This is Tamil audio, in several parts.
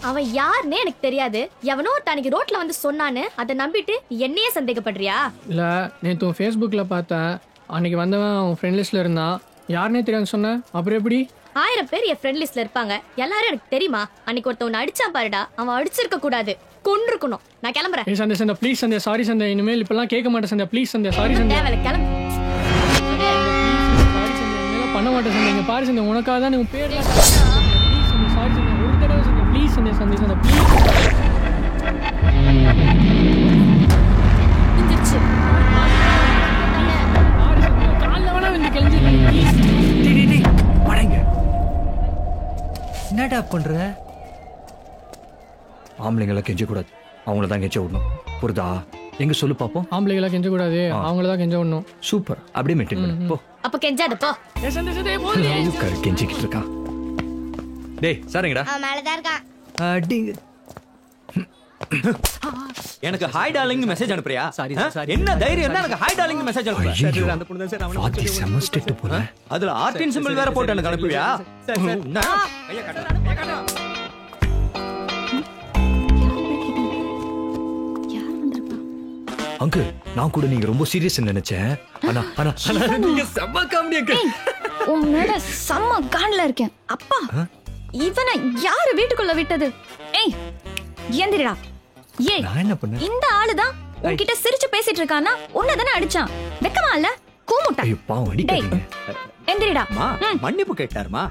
அவன் யாருன்னே எனக்கு தெரியாது. எவனோ தனக்கு ரோட்ல வந்து சொன்னான்னு அதை நம்பிட்டு என்னையே சந்தேகப்படுறியா? இல்ல, நேற்று உன் ஃபேஸ்புக்கில் பார்த்தேன். அன்னைக்கு வந்தவன் உன் ஃப்ரெண்ட் லிஸ்ட்ல இருந்தான். யாருன்னே தெரியாது சொன்னேன். அப்புறம் எப்படி? 1000 பேர் என் ஃப்ரெண்ட் லிஸ்ட்ல இருப்பாங்க. எல்லாரும் எனக்கு தெரியுமா? அன்னைக்கு ஒருத்தவன் அடிச்சான் பாருடா, அவன் அடிச்சிருக்க கூடாது, கொன்றுக்கணும். நான் கிளம்புறேன். ஏய் சந்தே சந்தே ப்ளீஸ் சந்தே, சாரி சந்தே, இனிமேல் இப்பெல்லாம் கேட்க மாட்டேன் சந்தே, ப்ளீஸ் சந்தே, சாரி சந்தே. தேவையில்ல, கிளம்பு. சாரி சந்தே, இனிமேல் பண்ண மாட்டேன் சந்தே. இங்க பாரு சந்தே, உனக்காக தான் உன் பேர்லாம் ப்ளீஸ் சந்தே, சாரி சந்தே, ஒரு தடவை சந்தே, ப்ளீஸ் சந்தே, சந்தே சந்தே ப்ளீஸ். இந்திச்சு காலைல வேணா வந்து கிளம்பி ப்ளீஸ். வணங்க. என்னடா பண்ற? ஆம்பளைங்களை கெஞ்ச கூடாது, அவங்கள தான் கெஞ்ச விடணும். புரிதா? எங்க சொல்லு பாப்போம். ஆம்பளைகளா கெஞ்ச கூடாது, அவங்கள தான் கெஞ்ச விடணும். சூப்பர், அப்படியே மெயின்டைன் பண்ணு. போ. அப்ப கெஞ்சாத போ. ஏய் சந்தே சந்தே போடி. உட்காரு, கெஞ்சிக்கிட்டு இருக்கான். டேய் சாருங்கடா. மேல தான் இருக்கான். அடிங்க. எனக்கு ஹாய் டார்லிங் மெசேஜ் அனுப்புறியா? என்ன தைரியம் இருந்தா எனக்கு ஹாய் டார்லிங் மெசேஜ் அனுப்புற? அந்த பொண்ணு தான் சார் அவன வாத்தி செமஸ்டேட் போற. அதுல ஆர்டின் சிம்பிள் வேற போட்டு எனக்கு அனுப்புவியா? கைய காட்டு. அங்கிள், நான் கூட நீங்க ரொம்ப சீரியஸ் நினைச்சேன். ஆனா ஆனா நீங்க செம்ம காமெடி அங்கிள். உன் மேல செம்ம காண்ல இருக்கேன். அப்பா, இவனை யாரு வீட்டுக்குள்ள விட்டது? ஏய் ஏந்திரடா. ஏய், நான் என்ன பண்ணேன்? இந்த ஆளுதான் உன்கிட்ட சிரிச்சு பேசிட்டு இருக்கானா? உன்னதானே அடிச்சான். வெக்கமா இல்ல? கூமுட்டா. ஐயோ பாவம், அடிக்காதீங்க. எந்திரடா. மன்னிப்பு கேட்டாருமா?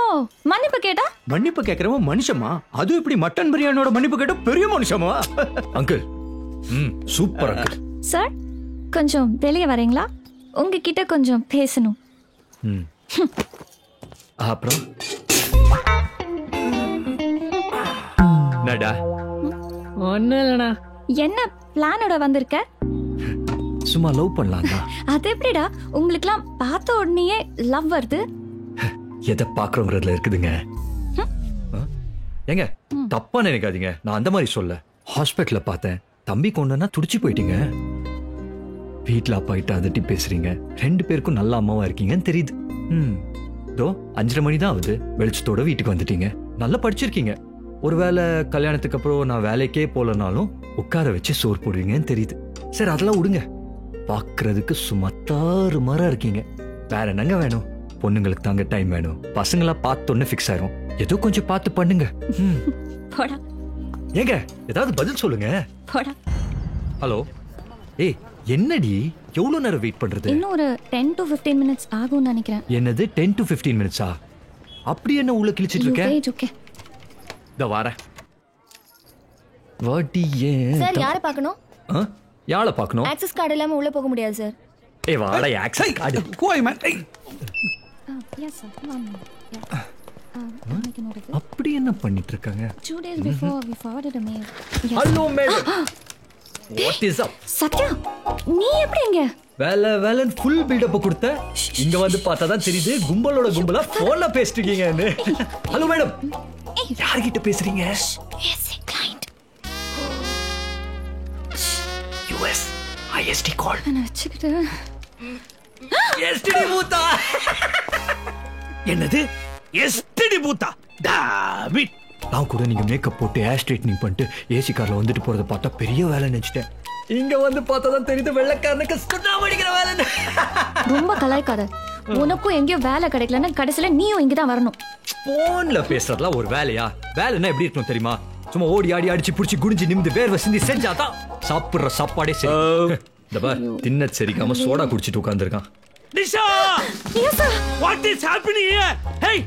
ஓ, மன்னிப்பு கேட்டா? மன்னிப்பு கேக்குறவன் மனுஷமா? அது இப்படி மட்டன் பிரியாணியோட மன்னிப்பு கேட்ட பெரிய மனுஷமா? Uncle, super uncle. சார், கொஞ்சம் வெளியே வரீங்களா? உங்ககிட்ட கொஞ்சம் பேசணும். அப்புறம் நடா. ஒன்னும் இல்லைண்ணா. என்ன பிளானோட வந்திருக்க? சும்மா லவ் பண்ணலாம் தான். அது எப்படிடா உங்களுக்குலாம் பார்த்த உடனேயே லவ் வருது? எதை பாக்குறோங்கிறதுல இருக்குதுங்க. ஏங்க தப்பா நினைக்காதீங்க, நான் அந்த மாதிரி சொல்ல. ஹாஸ்பிட்டல்ல பார்த்தேன், தம்பி கொண்டனா துடிச்சு போயிட்டீங்க. வீட்டுல அப்பா கிட்ட அதட்டி பேசுறீங்க. 2 பேருக்கும் நல்ல அம்மாவா இருக்கீங்கன்னு தெரியுது. தோ 5:30 மணி தான் ஆகுது, வெளிச்சத்தோட வீட்டுக்கு வந்துட்டீங்க. நல்லா படிச்சிருக்கீங்க. ஒருவேளை கல்யாணத்துக்கு அப்புறம் நான் வேலைக்கே போலனாலும் உட்கார வச்சு சோறு போடுவீங்கன்னு தெரியுது. சரி அதெல்லாம் விடுங்க. பாக்குறதுக்கு சும்மா தாறுமாறா இருக்கீங்க. வேற என்னங்க வேணும்? பொண்ணுங்களுக்கு தாங்க டைம் வேணும். பசங்களா பார்த்தோன்னு ஃபிக்ஸ் ஆயிரும். ஏதோ கொஞ்சம் பார்த்து பண்ணுங்க. போடா. ஏங்க ஏதாவது பதில் சொல்லுங்க. போடா. ஹலோ. ஏய் என்னடி, எவ்வளவு நேரம் வெயிட் பண்றது? இன்னும் ஒரு 10 to 15 minutes ஆகும்னு நினைக்கிறேன். என்னது 10 to 15 மினிட்ஸா? அப்படி என்ன உள்ள கிழிச்சிட்டு இருக்க? ஓகே. இதோ வரேன். வாடியே. சார், யாரை பார்க்கணும்? யாரை பார்க்கணும்? ஆக்சஸ் கார்டு இல்லாம உள்ள போக முடியாது சார். ஏய் வாடா, ஆக்சஸ் கார்டு. கோய் மேன். Yes sir. அப்படி என்ன பண்ணிட்டு இருக்காங்க? 2 days before we forwarded a mail. Hello madam. What is up? Sathya, நீ எப்படி இங்க? வேலன் ஃபுல் பில்டப் கொடுத்த. இங்க வந்து பார்த்தா தான் தெரியுது கும்பலோட கும்பலா போன்ல பேசிட்டு இருக்கீங்கன்னு. Hello madam. யார்கிட்ட பேசுறீங்க? Yes, a client. US IST கால். நான் வச்சுக்கிட்டு. எஸ்டிடி பூத்தா. என்னது எஸ்டிடி பூத்தா? டாவிட், நான் கூட நீங்க மேக்கப் போட்டு ஹேர் ஸ்ட்ரைட்னிங் பண்ணிட்டு ஏசி கார்ல வந்துட்டு போறத பார்த்தா பெரிய வேலை நினைச்சிட்டேன். இங்க வந்து பார்த்தா தான் தெரியுது வெள்ளைக்காரனுக்கு சுண்ணாம்பு அடிக்கிற வேலைன்னு. ரொம்ப கலாய்க்காத. உனக்கும் எங்கேயோ வேலை கிடைக்கலன்னா கடைசியில நீயும் இங்க தான் வரணும். போன்ல பேசுறதுலாம் ஒரு வேலையா? வேலைன்னா எப்படி இருக்கணும் தெரியுமா? சும்மா ஓடி ஆடி அடிச்சு புடிச்சு குடிஞ்சு நிமிந்து வேர்வை சிந்தி செஞ்சாதான் சாப்பிடுற சாப்பாடே சரி. இந்த பார், தின்ன சரிக்காம சோடா குடிச்சிட்டு உட்கார்ந்திருக்கான். Nisha! Yes sir. What is happening here? Hey,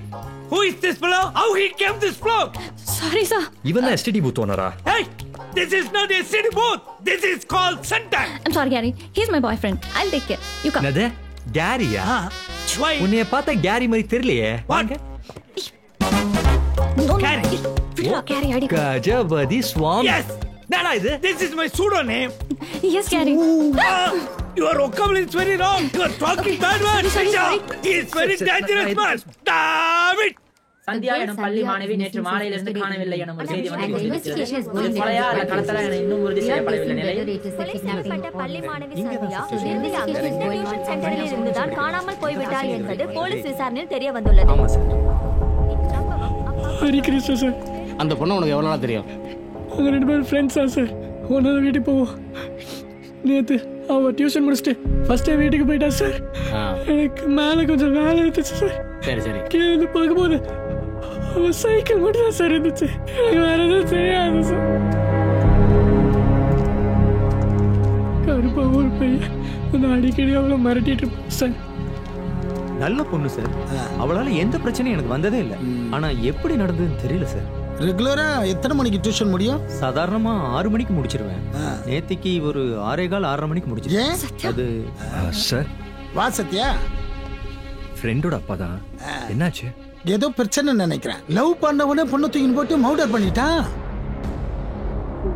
who is this fellow? How he came this floor? Sorry sir. இவன் தான் எஸ்டிடி பூத் ஓனரா? Hey, this is not a city booth. This is called center. I'm sorry Gary. He's my boyfriend. I'll take care. You come. என்னது கேரியா? Why? உன்னைய பார்த்தா கேரி மாதிரி தெரியலையே. What? No, Gary. விடுடா, Gary அடி. கஜபதி சுவாமி. Yes. என்னடா இது? This is my pseudo name. Yes Gary. Your vocabulary is very wrong. You are talking bad words. Sorry. He is very dangerous man. David. Sandhya எனும் பள்ளி மாணவி நேற்று மாலையிலிருந்து காணவில்லை எனும் ஒரு செய்தி வந்து கொண்டிருக்கிறது. கொலையா அல்ல கடத்தலா என இன்னும் உறுதி செய்யப்படவில்லை நிலையில் பள்ளி மாணவி சந்தியா இறுதியாக டியூஷன் சென்டரில் இருந்துதான் காணாமல் போய்விட்டார் என்பது போலீஸ் விசாரணையில் தெரிய வந்துள்ளது. ஹரி கிருஷ்ண சார், அந்த பொண்ணு உனக்கு எவ்வளோ நாள் தெரியும்? நாங்கள் 2 பேரும் ஃப்ரெண்ட்ஸா சார். ஒன்றா வீட்டுக்கு போவோம். நேற்று அவள் டியூஷன் முடிச்சுட்டு ஃபர்ஸ்ட் டைம் வீட்டுக்கு போயிட்டா சார். எனக்கு மேலே கொஞ்சம் வேலை இருந்துச்சு சார். சரி சரி. கீழே வந்து பார்க்கும்போது அவள் சைக்கிள் மட்டும் தான் சார் இருந்துச்சு. எனக்கு வேற எதுவும் தெரியாது சார். கருப்பா ஒரு பையன் அந்த அடிக்கடி அவளை மிரட்டிட்டு இருப்பான் சார். நல்ல பொண்ணு சார். அவளால எந்த பிரச்சனையும் எனக்கு வந்ததே இல்லை. ஆனா எப்படி நடந்ததுன்னு தெரியல சார். ரெகுலரா எத்தனை மணிக்கு டியூஷன் முடியும்? சாதாரணமா 6 மணிக்கு முடிச்சிருவேன். நேத்திக்கு ஒரு 6:15 6:30 மணிக்கு முடிச்சிருக்கேன். அது சார் வா சத்யா. ஃப்ரெண்டோட அப்பா தான். என்னாச்சு? ஏதோ பிரச்சனை நினைக்கிறேன். லவ் பண்ணவனே பொண்ணு தூக்கின்னு போட்டு மர்டர் பண்ணிட்டான்.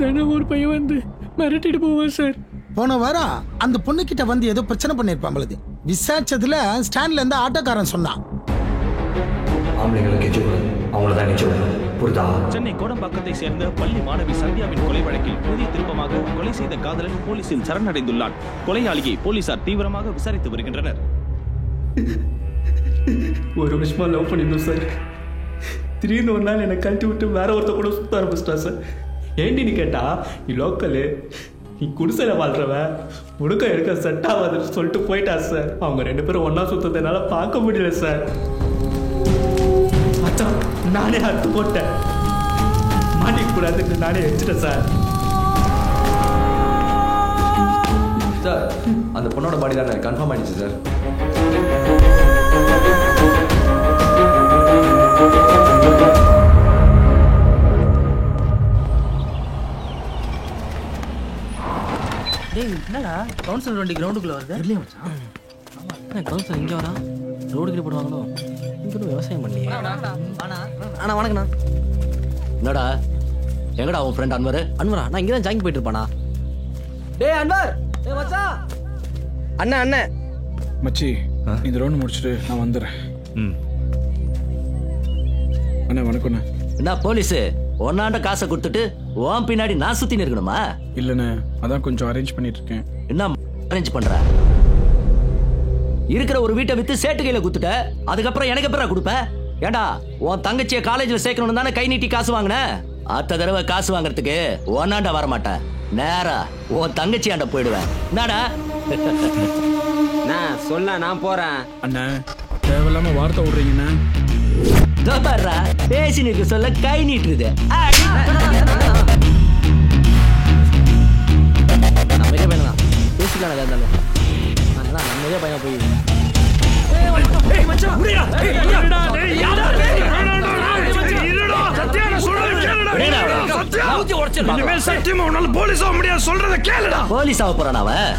தினம் ஒரு பையன் வந்து மிரட்டிட்டு போவான் சார். போன வாரம் அந்த பொண்ணு கிட்ட வந்து ஏதோ பிரச்சனை பண்ணிருப்பான் பொழுது. விசாரிச்சதுல ஸ்டாண்ட்ல இருந்து ஆட்டோக்காரன் சொன்னான். சென்னை கோடம்பாக்கத்தை சேர்ந்த பள்ளி மாணவி சந்தியாவின் கொலை வழக்கில் புதிய திருப்பமாக கொலை செய்த காதலன் போலீசில் சரணடைந்துள்ளான். கொலையாளியை போலீசார் தீவிரமாக விசாரித்து வருகின்றனர். ஒரு வருஷமா லவ் பண்ணிருந்தோம் சார். திடீர்னு ஒரு நாள் என்னை கழட்டி விட்டு வேற ஒருத்த கூட சுத்த ஆரம்பிச்சிட்டா சார். ஏண்டின்னு கேட்டா, நீ லோக்கலு, நீ குடிசையில வாழ்றவ, முடுக்க எடுக்க செட் ஆகாதுன்னு சொல்லிட்டு போயிட்டா சார். அவங்க 2 பேரும் ஒன்னா சுத்தத்தை என்னால பார்க்க முடியல சார். அதான் நானே அறுத்து போட்டேன். மாட்டிக்க கூடாதுன்னு நானே வச்சுட்டேன் சார். சார் அந்த பொண்ணோட பாடி தான் கன்ஃபார்ம் ஆயிடுச்சு சார். டேய் என்னடா கவுன்சிலர் வண்டி கிரவுண்டுக்குள்ள வருது? இல்லையா மச்சான்? என்ன கவுன்சிலர் இங்கே வரா? ரோடுக்கு போடுவாங்களோ? இங்கே விவசாயம் பண்ணலையே. அண்ணா வணக்கண்ணா. என்னடா எங்கடா உன் ஃப்ரெண்ட் அன்வர்? அன்வரா? நான் இங்கே தான் ஜாயின் போயிட்டு இருப்பானா? டேய் அன்வர், டேய் மச்சான். அண்ணா அண்ணா மச்சி, இந்த ரவுண்ட் முடிச்சுட்டு நான் வந்துடுறேன். அண்ணா வணக்கம்ண்ணா. என்ன போலீஸ் ஒன்னாண்ட காசை கொடுத்துட்டு உன் பின்னாடி நான் சுத்தி இருக்கணுமா? இல்லண்ணே, அதான் கொஞ்சம் அரேஞ்ச் பண்ணிட்டு இருக்கேன். என்ன அரேஞ்ச் பண்ற? இருக்கிற ஒரு வீட்டை வித்து சேட்டு கையில குத்துட்ட, அதுக்கப்புறம் எனக்கு எப்பறா கொடுப்ப? ஏண்டா உன் தங்கச்சியை காலேஜ்ல சேர்க்கணும் தானே கை நீட்டி காசு வாங்கின? அடுத்த தடவை காசு வாங்குறதுக்கு ஒன்னாண்ட வர மாட்டேன், நேரா உன் தங்கச்சி ஆண்ட போயிடுவேன். என்னடா நான் சொல்ல நான் போறேன். அண்ணா தேவையில்லாம வார்த்தை விடுறீங்கண்ணா. பேசி நிற்க சொல்ல கை நீட்டுது. நம்மளே பையனா பேசிக்கலாம். இருந்தாலும் நம்மளே பையனா போய் போலீஸ் ஆக போறான் அவன்.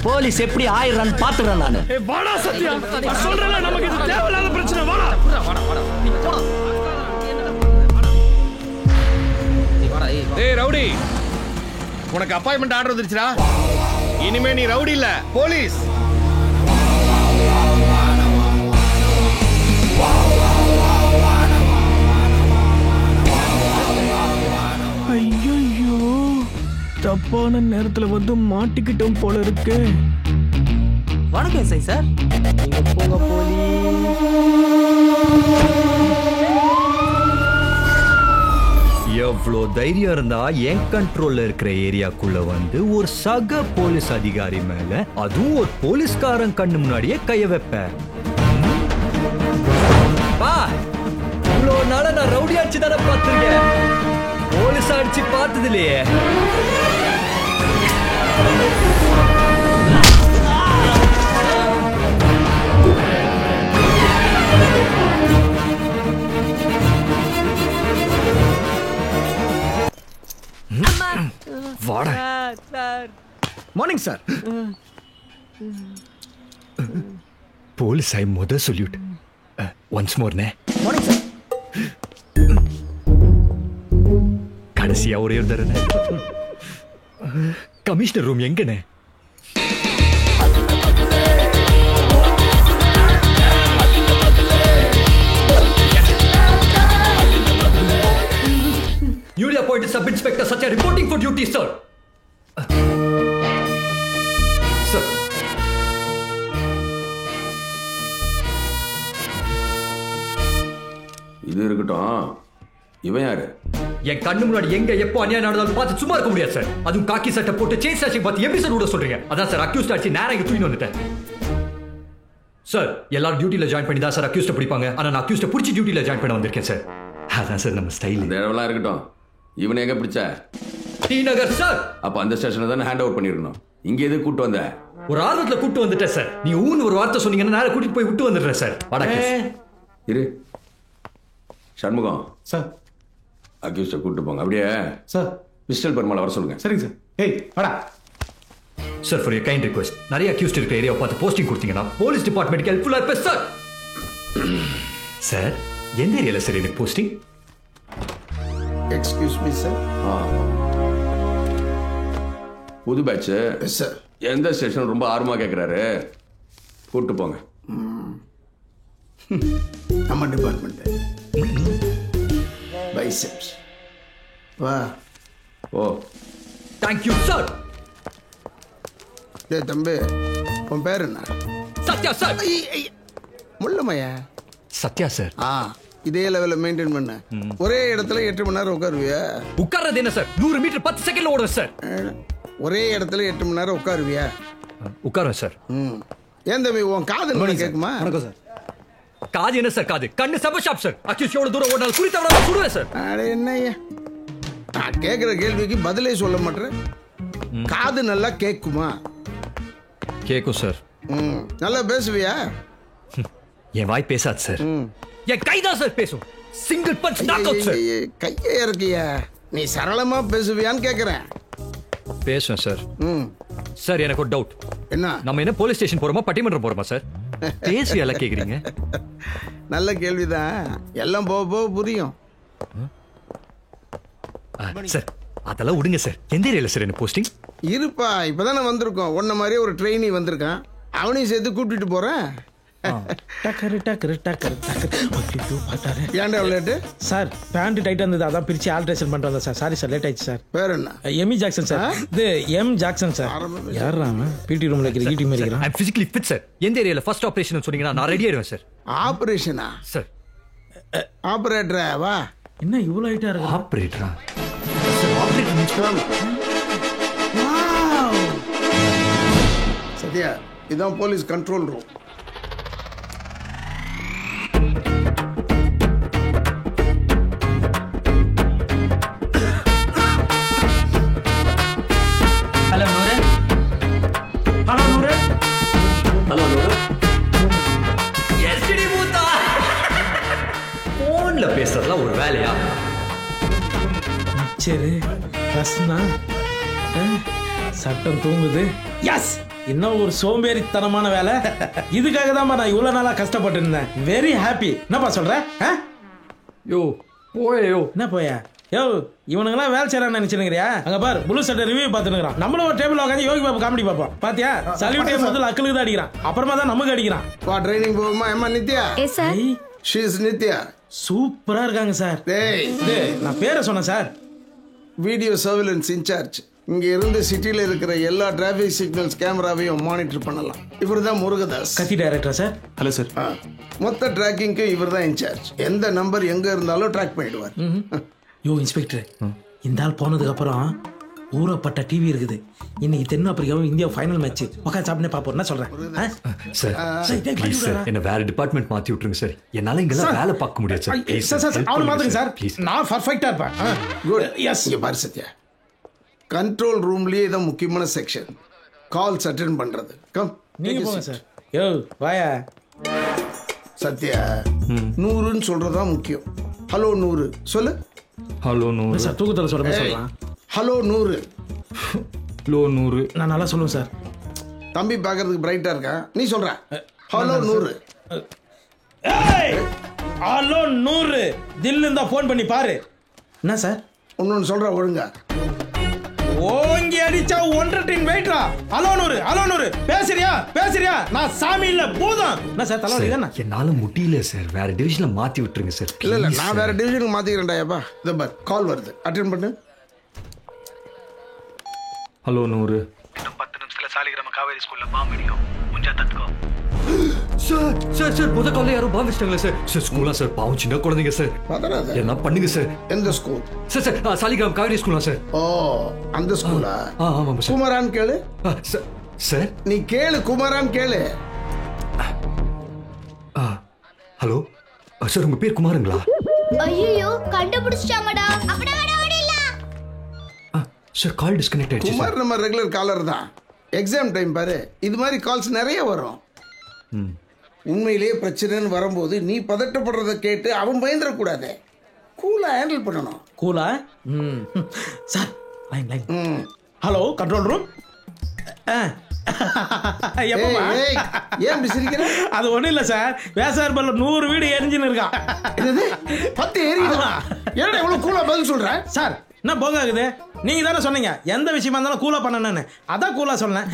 போலீஸ் எப்படி ஆயிரம் பாத்துறேன் நானு. ஏய் ரவுடி, உனக்கு அப்பாயின்மெண்ட் ஆர்டர் வந்துருச்சுடா. இனிமே நீ ரவுடி இல்ல, போலீஸ். ஐயோ, தப்பான நேரத்துல வந்து மாட்டிக்கிட்டோம் போல இருக்கு. வணக்கம் எஸ்ஐ சார். நீங்க போங்க போலீஸ். எவ்வளோ தைரியம் இருந்தா என் கண்ட்ரோல்ல இருக்கிற ஏரியாக்குள்ள வந்து ஒரு சக போலீஸ் அதிகாரி மேல, அதுவும் ஒரு போலீஸ்காரன் கண்ணு முன்னாடியே கைய வைப்பேன். இவ்வளோ நாள நான் ரவுடி அடிச்சு தானே பார்த்திருக்கேன், போலீஸ் அடிச்சு பார்த்தது இல்லையே. வாடா. Morning sir. போலீஸ் ஐ முத சொல்யூட். ஒன்ஸ் மோர்னே. Morning sir. கடைசியா ஒரே ஒரு தடவை கமிஷனர் ரூம் எங்கண்ணே? Newly appointed Sub-Inspector Satya reporting for duty, sir. Sir. இது இருக்கட்டும், இவன் யாரு? என் கண்ணு முன்னாடி எங்க எப்போ அநியாயம் நடந்தாலும் பார்த்து சும்மா இருக்க முடியாது சார். அதுவும் காக்கி சட்டை போட்டு சேஸ் ஸ்டாச்சிங் பார்த்து எப்படி சார் விட சொல்றீங்க? அதான் சார் அக்யூஸ்ட் ஆச்சு நேரம் இங்க தூக்கிட்டு வந்துட்டேன் சார். எல்லாரும் டியூட்டில ஜாயின் பண்ணி தான் சார் அக்யூஸ்ட பிடிப்பாங்க. ஆனா நான் அக்யூஸ்ட பிடிச்சி டியூட்டில ஜாயின் பண்ண வந்திருக்கேன் சார். அதான் சார் நம்ம ஸ்டைல். இந்த இடம்லாம் இருக்கட்டும். இவனை எங்க பிடிச்ச? டி நகர் சார். அப்ப அந்த ஸ்டேஷனை தானே ஹேண்ட் ஓவர் பண்ணிருக்கணும். இங்க எது கூட்டு வந்த? ஒரு ஆர்வத்துல கூட்டு வந்துட்டேன் சார். நீ ஊன்னு ஒரு வார்த்தை சொன்னீங்கன்னா நான் கூட்டிட்டு போய் விட்டு வந்துடுறேன் சார். இரு சண்முகம் சார், அக்யூஸ்ட கூட்டு போங்க. அப்படியே சார் பிஸ்டல் பெருமாள் வர சொல்லுங்க. சரிங்க சார். ஏய் வாடா sir. For your kind request, நிறைய அக்யூஸ்ட் இருக்கிற ஏரியாவை பார்த்து போஸ்டிங் கொடுத்தீங்கன்னா போலீஸ் டிபார்ட்மெண்ட்க்கு ஹெல்ப்ஃபுல்லா இருப்பேன் சார். சார் எந்த ஏரியால சார் எனக்கு போஸ்டிங்? Excuse me sir. புது பேட்ச் சார். எந்த ஸ்டேஷன் ரொம்ப ஆர்வமா கேட்கிறாரு, கூட்டு போங்க. நம்ம டிபார்ட்மெண்ட் பைசெப்ஸ். வா. ஓ தேங்க்யூ சார். டேய் தம்பி, உன் பேர் என்ன? சத்யா சார். முள்ளமையா? சத்யா சார். இதே லெவலில் மெயின்டைன் பண்ண. ஒரே இடத்துல 8 மணி நேரம் உட்காருவியா? உட்கார்றது என்ன சார்? 100 மீட்டர் 10 செகண்ட்ல ஓடுவேன் சார். ஒரே இடத்துல 8 மணி நேரம் உட்காருவியா? உட்காருவேன் சார். ஏன் தம்பி, உன் காது மணி கேட்குமா? வணக்கம் சார். காது என்ன சார்? காது கண்ணு செம ஷாப் சார். அக்யூஸ் எவ்வளவு தூரம் ஓடினாலும் குறி தவறாம சுடுவேன் சார். அட என்னய்யா, நான் கேட்குற கேள்விக்கு பதிலே சொல்ல மாட்டேன். காது நல்லா கேட்குமா? கேட்கும் சார். நல்லா பேசுவியா? என் வாய் பேசாது சார். என் கைதான் சார் பேசும். Single punch knock out sir. கையே இருக்கியா? நீ சரளமா பேசுவியான்னு கேக்குறேன். பேசுவேன் சார். சார் எனக்கு ஒரு டவுட். என்ன? நம்ம என்ன போலீஸ் ஸ்டேஷன் போறோமா பட்டிமன்றம் போறோமா சார்? பேசி எல்லாம் கேக்குறீங்க. நல்ல கேள்விதான். எல்லாம் போக போக புரியும் சார். அதெல்லாம் விடுங்க சார். எந்த ஏரியால சார் என்ன போஸ்டிங்? இருப்பா, இப்பதானே வந்திருக்கோம். உன்ன மாதிரியே ஒரு ட்ரெயினி வந்திருக்கான். அவனையும் சேர்த்து கூட்டிட்டு போறேன். டக்கரு டக்கரு டக்கரு டக்கரு. ஏன்டா லேட்டு? சார் பேண்ட் டைட்டா இருந்தது, அதான் பிரிச்சு ஆல்ட்ரேஷன் பண்ணிட்டு வந்தேன் சார். சாரி சார், லேட் ஆயிடுச்சு சார். பேர் என்ன? Amy Jackson sir. இது எம் ஜாக்சன் சார். யார் ராம? பிடி ரூம்ல கிரிக்கெட் மாதிரி இருக்கிறான். ஐ அம் பிசிக்கலி ஃபிட் சார். எந்த ஏரியால ஃபர்ஸ்ட் ஆபரேஷன் சொன்னீங்கன்னா நான் ரெடி ஆயிடுவேன் சார். ஆபரேஷனா? சார் ஆபரேட்டரா? வா. என்ன இவ்வளவு ஹைட்டா இருக்கு? ஆபரேட்டரா? Sir operator. சத்யா, இதான் போலீஸ் கண்ட்ரோல் ரூம். ஹலோ நூறு. ஹலோ நூறு. ஹலோ நூறு. எஸ்டி மூத்தா. போன்ல பேசுறதுலாம் ஒரு வேலையா? சரி ரஸ்னா சட்டம் தூங்குது. எஸ், இன்னும் ஒரு சோம்பேறித்தனமான வேலை. இதுக்காக தான் நான் இவ்வளவு நாளா கஷ்டப்பட்டு இருந்தேன். Very happy. என்னப்பா சொல்ற? யோ போயோ. என்ன போயா? யோ, இவனுங்கெல்லாம் வேலை செய்யறான்னு நினைச்சுக்கிறியா? அங்க பாரு, புளு சட்டை ரிவ்யூ பார்த்துக்கிறான். நம்மளும் ஒரு டேபிள் உட்காந்து யோகி பாபு காமெடி பார்ப்போம். பாத்தியா? சல்யூட் முதல்ல அக்களுக்கு தான் அடிக்கிறான், அப்புறமா தான் நமக்கு அடிக்கிறான். வா, ட்ரைனிங் போகுமா? ஏமா Nithya? Yes sir. She is Nithya. சூப்பரா இருக்காங்க சார். டேய், நான் பேரை சொன்னேன் சார். Video surveillance incharge. இங்க இருந்து சிட்டில இருக்கிற எல்லா டிராபிக் சிக்னல்ஸ் கேமராவையும் மானிட்டர் பண்ணலாம். இவர் தான் முருகதாஸ், கத்தி டைரக்டர் சார். Hello sir. மொத்த டிராக்கிங்க்கு இவர் தான் இன்சார்ஜ். எந்த நம்பர் எங்க இருந்தாலும் ட்ராக் பண்ணிடுவார். யோ இன்ஸ்பெக்டர், இந்த ஆள் போனதுக்கு அப்புறம் ஊறப்பட்ட டிவி இருக்குது. இன்னைக்கு தென்னாப்பிரிக்காவும் இந்தியா ஃபைனல் மேட்ச். உட்காந்து சாப்பிட்டு பாப்போம். என்ன சொல்றேன் சார்? ப்ளீஸ் சார், என்ன வேற டிபார்ட்மெண்ட் மாத்தி விட்டுருங்க சார். என்னால இங்கெல்லாம் வேலை பார்க்க முடியாது சார். சார் அவனை மாத்துங்க சார். நான் பர்ஃபெக்ட்டா இருப்பேன். குட். எஸ். இங்க பாரு சத்யா, கண்ட்ரோல் ரூம்லயே தான் முக்கியமான செக்ஷன், கால்ஸ் அட்டெண்ட் பண்றது. கம், நீங்க போங்க சார். யோ வாயா. சத்யா, நூறுன்னு சொல்றதா முக்கியம். ஹலோ நூறு சொல்லு. ஹலோ நூறு. சார் தூக்கத்தில் சொல்ற மாதிரி சொல்றான். ஹலோ நூறு. லோ நூறு. நான் நல்லா சொல்லுவேன் சார். தம்பி பார்க்கறதுக்கு பிரைட்டா இருக்கா. நீ சொல்ற ஹலோ நூறு. ஹலோ நூறு. தில் இருந்தா போன் பண்ணி பாரு. என்ன சார்? ஒன்னு சொல்ற ஒழுங்கா. ஓங்கி அடிச்சா 1.5 டின் வெயிட்ரா. ஹலோ நூறு, ஹலோ நூறு. பேசுறியா பேசுறியா? நான் சாமி இல்ல பூதம். என்ன சார் தலைவலி தானே? என்னால முடியல சார். வேற டிவிஷன்ல மாத்தி விட்டுருங்க சார். இல்ல இல்ல, நான் வேற டிவிஷனுக்கு மாத்திக்கிறேன்டா. ஏப்பா இந்த பார், கால் வருது, அட்டெண்ட் பண்ணு. ஹலோ நூறு. இன்னும் 10 நிமிஷத்துல சாலிகிராம காவேரி ஸ்கூல்ல பாம்பு அடிக்கும். முஞ்சா தட்டுக்கோ. சார் சார் சார் முத காலையில யாரும் பாம்பு வச்சிட்டாங்களே சார். சார் ஸ்கூலா சார்? பாவம் சின்ன குழந்தைங்க சார். என்ன பண்ணுங்க சார்? எந்த school? Sir sir Saligram Kaveri ஸ்கூலா சார்? ஓ அந்த ஸ்கூலா? ஆமாம் சார். குமாரான் கேளு. சார் நீ கேளு, குமாரான் கேளு. ஹலோ சார், உங்க பேர் குமாருங்களா? ஐயோ கண்டுபிடிச்சிட்டாங்கடா. அப்படா ஓடிடலாம். சார் கால் டிஸ்கனெக்ட் ஆயிடுச்சு. குமார் நம்ம ரெகுலர் காலர் தான். எக்ஸாம் டைம் பாரு, இது மாதிரி கால்ஸ் நிறைய வரும். உண்மையிலேயே பிரச்சனைன்னு வரும்போது நீ பதட்டப்படுறத கேட்டு அவன் பயந்துடக்கூடாது. கூலா ஹேண்டில் பண்ணணும். கூலா? Sir line line. Hello control room. ஏன் பிசிரிக்கிற? அது ஒண்ணும் இல்ல சார், வேசார் பல்ல 100 வீடு எரிஞ்சுன்னு இருக்கா. 10 எரியுதா? ஏன்டா இவ்வளவு கூலா பதில் சொல்ற? சார் என்ன போங்க ஆகுது? நீங்க தானே சொன்னீங்க எந்த விஷயமா இருந்தாலும் கூலா பண்ணணும்னு. அதான் கூலா சொன்னேன்.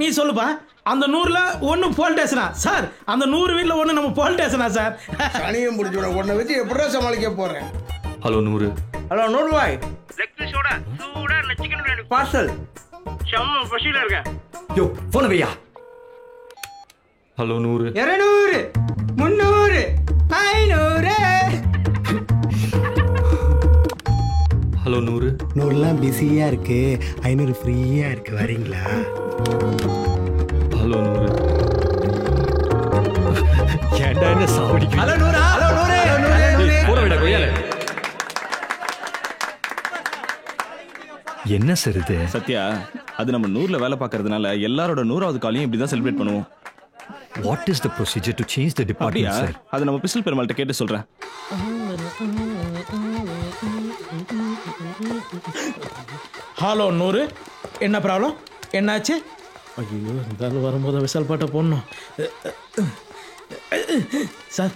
நீ சொல்லுப்பா. அந்த 100ல 1 போல் ஸ்டேஷனா சார்? அந்த 100 வீட்ல 1 நம்ம போல் ஸ்டேஷனா சார்? சனியம் முடிஞ்சு உன்னை வச்சு எப்படா சமாளிக்க போறேன்? ஹலோ 100. ஹலோ 100 பாய். லெக் பீஸோட சூடா சிக்கன் பிரியாணி பார்சல். செம்ம பசியில இருக்கேன். யோ போன் வையா. ஹலோ 100. 200 300 500. ஹலோ 100. 100லாம் பிஸியா இருக்கு, 500 ஃப்ரீயா இருக்கு, வரீங்களா? ஹலோ 100. ஏன்டா என்ன சாவடிக்கு? ஹலோ 100. ஹலோ 100. போற விட கொய்யால. என்ன சார் இது? சத்யா, அது நம்ம 100ல வேலை பார்க்கறதுனால எல்லாரோட 100வது காலையும் இப்படி தான் செலிப்ரேட் பண்ணுவோம். What is the procedure to change the department, sir? அது நம்ம பிஸ்டல் பெருமாள்கிட்ட கேட்டு சொல்றேன். ஹலோ 100. என்ன ப்ராப்ளம்? என்னாச்சு? ஐயோ இந்த வரும்போது விசால் பாட்டை போடணும் சார்.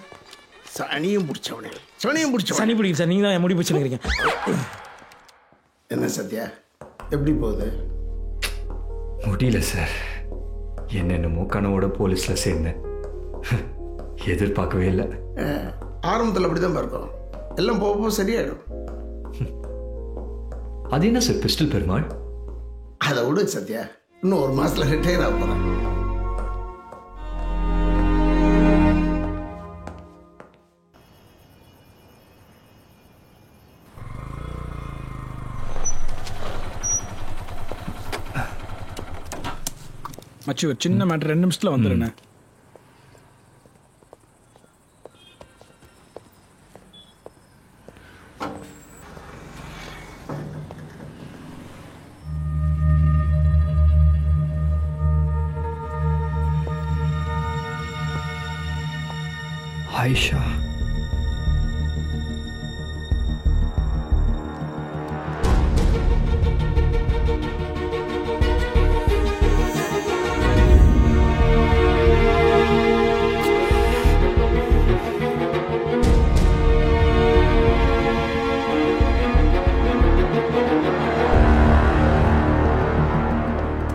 சனியும் பிடிச்சவனே, சனியும் பிடிச்சவனே. சனி பிடிக்கும் சார், நீங்க தான் முடி பிடிச்சிருக்கீங்க. என்ன சத்யா, எப்படி போகுது? முடியல சார். என்னென்னமோ கனவோட போலீஸ்ல சேர்ந்தேன். எதிர்பார்க்கவே இல்லை. ஆரம்பத்தில் அப்படிதான் இருக்கும், எல்லாம் போக போக சரியாயிடும். அது என்ன சார் பிஸ்டல் பெருமாள்? அதை விடு சத்யா, இன்னும் 1 மாசத்துல ரிட்டையர் ஆக போறேன். மச்சி ஒரு சின்ன மேட்டர் 2 நிமிஷத்துல வந்துடுண்ணே. ஆயிஷா,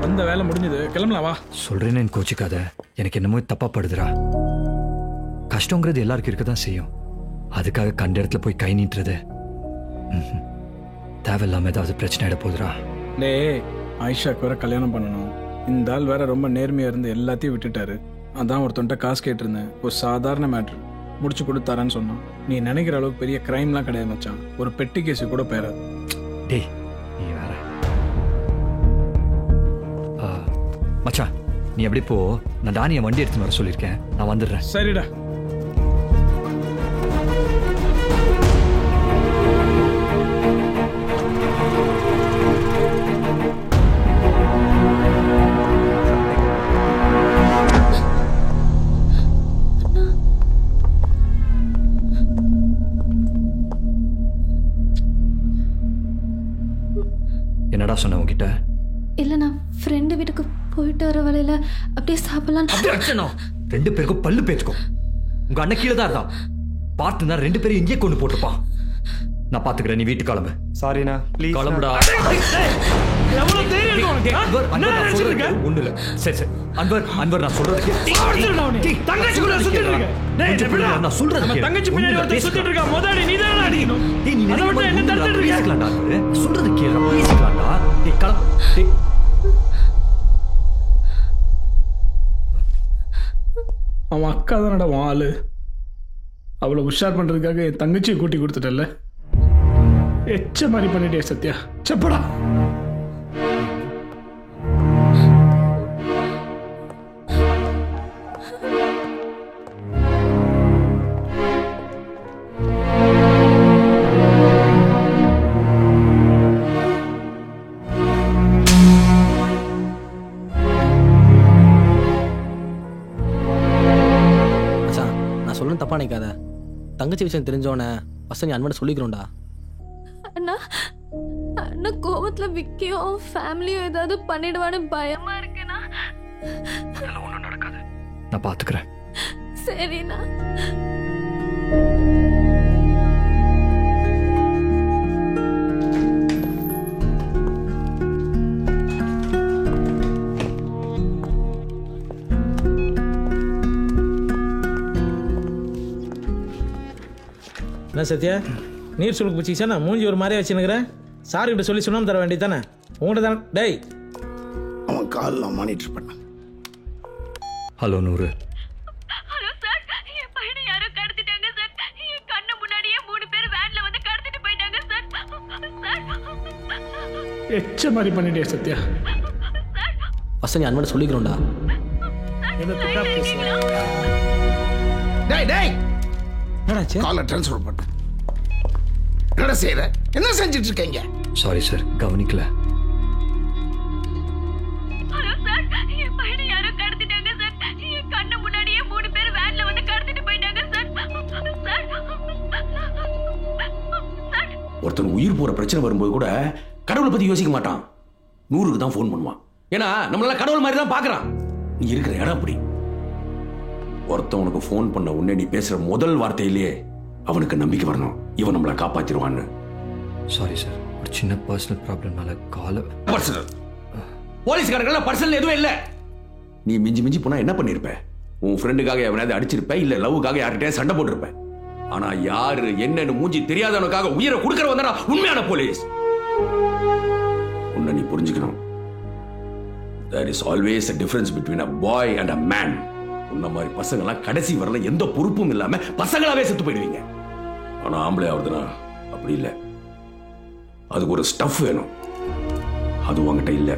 வந்த வேலை முடிஞ்சது, கிளம்பலாம் வா. சொல்றேன்னு கோச்சிக்காத. எனக்கு என்னமோ தப்பா படுதுடா. கஷ்டங்கிறது எல்லாருக்கும் இருக்க தான் செய்யும். அதுக்காக கண்ட இடத்துல போய் கை நீட்டுறது தேவையில்லாம ஏதாவது பிரச்சனை ஆயிட போதுடா. டேய், ஆயிஷாக்கு வேற கல்யாணம் பண்ணணும். இந்த ஆள் வேற ரொம்ப நேர்மையா இருந்து எல்லாத்தையும் விட்டுட்டாரு. அதான் ஒருத்தன்ட்ட காசு கேட்டிருந்தேன். ஒரு சாதாரண மேட்ரு முடிச்சு கொடுத்தாரான்னு சொன்னான். நீ நினைக்கிற அளவுக்கு பெரிய கிரைம்லாம் கிடையாது மச்சான். ஒரு பெட்டி கேஸு கூட பேராது. டேய் நீ வேற. மச்சான் நீ எப்படி போ, நான் டானியை வண்டி எடுத்து வர சொல்லியிருக்கேன், நான் வந்துடுறேன். சரிடா. என்னடா சொன்ன உங்ககிட்ட? இல்ல நான் ஃப்ரெண்டு வீட்டுக்கு போயிட்டு வர வழியில அப்படியே சாப்பிடலாம். 2 பேருக்கும் பல்லு பேச்சுக்கும். உங்க அண்ணன் கீழே தான் இருந்தான். பார்த்து தான் 2 பேரும் இங்கே கொண்டு போட்டுப்பான். நான் பாத்துக்கிறேன், நீ வீட்டுக்கு கிளம்பு. சாரிண்ணா, ப்ளீஸ் கிளம்புடா. ஒண்ணு இல்ல. சரி சரி அன்பர், அன்பர் நான் சொல்றது தங்கச்சி கூட சுத்திட்டு இருக்க. நான் சொல்றது தங்கச்சி பின்னாடி வந்து சுத்திட்டு இருக்க. முதல்ல நீ தான் அடிக்கணும். நீ அதை விட்டு என்ன தடுத்துட்டு இருக்க? பேசிக்கலாம்டா. சொல்றது கேளு, பேசிக்கலாம்டா. நீ கிளம்பு. அவன் அக்கா தானடா உன் ஆளு. அவளை உஷார் பண்ணுறதுக்காக என் தங்கச்சியை கூட்டி கொடுத்துட்டல. எச்ச மாதிரி பண்ணிட்டே சத்யா. செப்படா. தப்பா நினைக்காத. தங்கச்சி விஷயம் தெரிஞ்சோன்னே ஃபர்ஸ்ட் நீ அன்வனை சொல்லிக்கிறோம்டா. அண்ணா அண்ணா கோவத்துல விக்கியும் ஃபேமிலியும் ஏதாவது பண்ணிடுவான்னு பயமா இருக்குண்ணா. அதெல்லாம் ஒன்றும் நடக்காது, நான் பார்த்துக்கிறேன். சரிண்ணா. என்ன சத்யா, நீர் சுழுக்கு பிடிச்சிச்சா? மூஞ்சி ஒரு மாதிரியே வச்சுனுக்கிறேன். சார்கிட்ட சொல்லி சுண்ணாம தர வேண்டியது தானே? உங்கள்கிட்ட தானே. டேய், அவன் காலில் மானிட்டர் பண்ண. ஹலோ நூறு. ஹலோ சார், என் பையனை யாரோ கடத்திட்டாங்க சார். என் கண்ணு முன்னாடியே 3 பேர் வேன்ல வந்து கடத்திட்டு போயிட்டாங்க சார். எச்ச மாதிரி பண்ணிட்டே சத்யா. ஃபர்ஸ்ட் நீ அன்வனை சொல்லிக்கிறோம்டா. டேய் டேய், என்னாச்சு? காலை ட்ரான்ஸ்ஃபர் பண்ண. என்ன செய்யற? என்ன செஞ்சிட்டு இருக்கீங்க? சாரி சார், கவனிக்கல. ஹலோ சார், என் பையனை யாரோ கடத்திட்டாங்க சார். என் கண்ணு முன்னாடியே 3 பேர் வேன்ல வந்து கடத்திட்டு போயிட்டாங்க சார். ஒருத்தன் உயிர் போற பிரச்சனை வரும்போது கூட கடவுளை பத்தி யோசிக்க மாட்டான். நூறுக்கு தான் ஃபோன் பண்ணுவான். ஏன்னா நம்மளால கடவுள் மாதிரி தான் பாக்குறான். நீ இருக்கிற இடம் அப்படி. ஒருத்தன் உனக்கு ஃபோன் பண்ண உடனே நீ பேசுற முதல் வார்த்தையிலேயே அவனுக்கு நம்பிக்கை வரணும், இவன் நம்மளை காப்பாத்திடுவான்னு. சாரி சார், ஒரு சின்ன பர்சனல் ப்ராப்ளம்னால கால. பர்சனல் போலீஸ்காரங்கள பர்சனல் எதுவும் இல்லை. நீ மிஞ்சி மிஞ்சி போனா என்ன பண்ணிருப்ப? உன் ஃப்ரெண்டுக்காக எவனாவது அடிச்சிருப்ப, இல்ல லவ்வுக்காக யார்கிட்டயே சண்டை போட்டிருப்ப. ஆனா யாரு என்னன்னு மூஞ்சி தெரியாதவனுக்காக உயிரை கொடுக்கறவன் தான உண்மையான போலீஸ். உன்னை நீ புரிஞ்சுக்கணும். There is always a difference between a boy and a man. உன்ன மாதிரி பசங்கெல்லாம் கடைசி வரல எந்த பொறுப்பும் இல்லாம பசங்களாவே செத்து போயிடுவீங்க. ஆனா ஆம்பளை ஆகுதுன்னா அப்படி இல்லை. அதுக்கு ஒரு ஸ்டஃப் வேணும், அது உங்ககிட்ட இல்லை.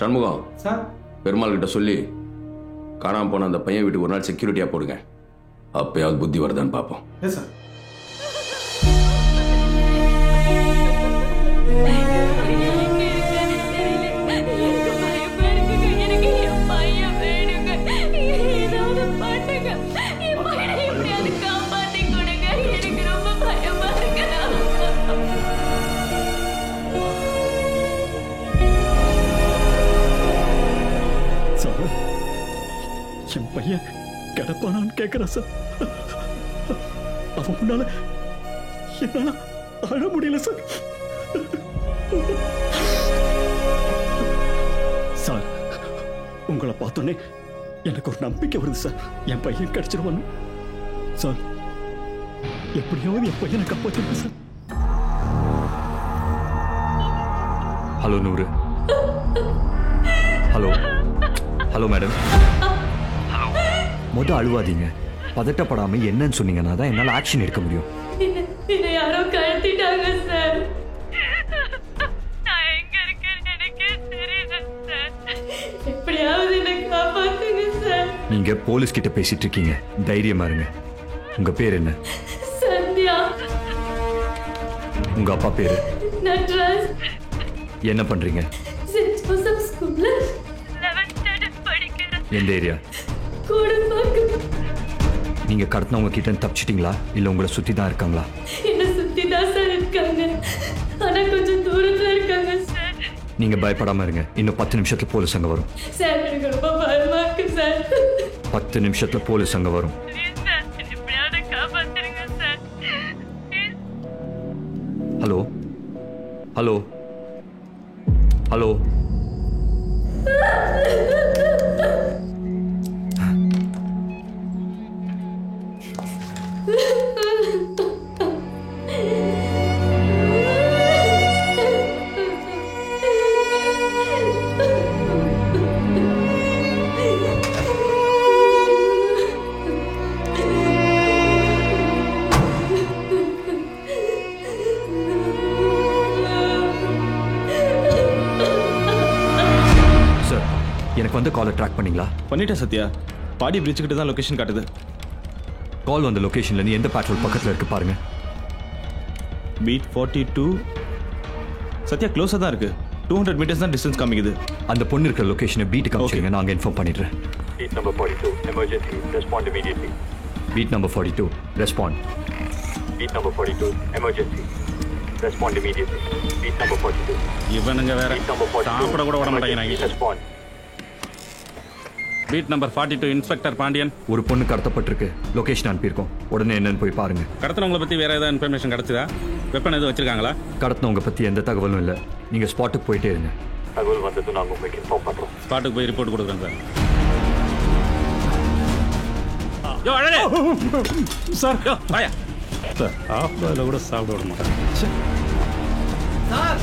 சண்முகம் சார், பெருமாள் கிட்ட சொல்லி காணாம போன அந்த பையன் வீட்டுக்கு ஒரு நாள் செக்யூரிட்டியா போடுங்க. அப்பயாவது புத்தி வருதான்னு பார்ப்போம். சார். என் பையன் கிடப்பானான்னு கேட்கிறேன் சார். அவன் முன்னால என்னால அழ முடியல சார். சார், உங்களை பார்த்தோன்னே எனக்கு ஒரு நம்பிக்கை வருது சார். என் பையன் கிடைச்சிருவான்னு சார். எப்படியாவது என் பையனை காப்பாற்றிருக்கேன் சார். ஹலோ நூறு. Hello hello madam. அழுவாதீங்க, பதட்டப்படாம என்னன்னு சொன்னீங்கன்னா தான் என்னால் ஆக்ஷன் எடுக்க முடியும். இதை யாரோ கடத்திட்டாங்க சார். நான் எங்க இருக்கேன்னு எனக்கே தெரியல சார். எப்படியாவது என்னை காப்பாத்துங்க சார். நீங்க போலீஸ் கிட்ட பேசிட்டு இருக்கீங்க, தைரியமா இருங்க. உங்க பேர் என்ன? சத்யா. உங்க அப்பா பேரு? நட்ராஜ். என்ன பண்றீங்க? சென்ட் ஜோசப் ஸ்கூல்ல 11th ஸ்டாண்டர்ட் படிக்கிறேன். எந்த ஏரியா? நீங்க கடத்தினவங்க கிட்ட தப்பிச்சிட்டீங்களா, இல்ல உங்களை சுத்தி தான் இருக்காங்களா? என்ன சுத்தி தான் சார் இருக்காங்க, ஆனா கொஞ்சம் தூரத்துல இருக்காங்க சார். நீங்க பயப்படாம இருங்க, இன்னும் 10 நிமிஷத்துல போலீஸ் அங்க வரும். சார், எனக்கு ரொம்ப பயமா இருக்கு சார். 10 நிமிஷத்துல போலீஸ் அங்க வரும். எப்படியாவது காப்பாத்துருங்க சார். Hello hello hello. உங்களுக்கு வந்து காலை ட்ராக் பண்ணீங்களா? பண்ணிட்டேன் சத்யா. பாடி பிரிட்ஜ் கிட்ட தான் லொகேஷன் காட்டுது. கால் வந்த லொகேஷன்ல நீ எந்த பேட்ரோல் பக்கத்துல இருக்கு பாருங்க. பீட் 42. சத்யா க்ளோஸா தான் இருக்கு. 200 மீட்டர்ஸ் தான் டிஸ்டன்ஸ் காமிக்குது. அந்த பொண்ணு இருக்கிற லொகேஷனை பீட்டுக்கு அனுப்பிச்சுங்க, நாங்க இன்ஃபார்ம் பண்ணிடுறேன். Beat number 42, emergency, respond immediately. Beat number 42, respond. Beat number 42, emergency, respond immediately. Beat number 42. இவனுங்க வேற சாப்பிட கூட விட மாட்டேங்கிறாங்க. Respond. Beat number 42 inspector Pandian. ஒரு பொண்ணு கடத்தப்பட்டிருக்கு, லொகேஷன் அனுப்பியிருக்கோம், உடனே என்னன்னு போய் பாருங்க. கடத்தினவங்களை பத்தி வேற ஏதாவது இன்ஃபர்மேஷன் கிடைச்சதா? வெப்பன் எதுவும் வச்சிருக்காங்களா? கடத்தினவங்க பத்தி எந்த தகவலும் இல்லை, நீங்க ஸ்பாட்டுக்கு போயிட்டே இருங்க. தகவல் வந்தது நாங்கள் உங்களுக்கு இன்ஃபார்ம் பண்றோம். ஸ்பாட்டுக்கு போய் ரிப்போர்ட் கொடுக்குறேன் சார். யோ அழகே சார். யோ வாயா சார். ஆஃப்ல கூட சாப்பிட விட மாட்டேன் சார்.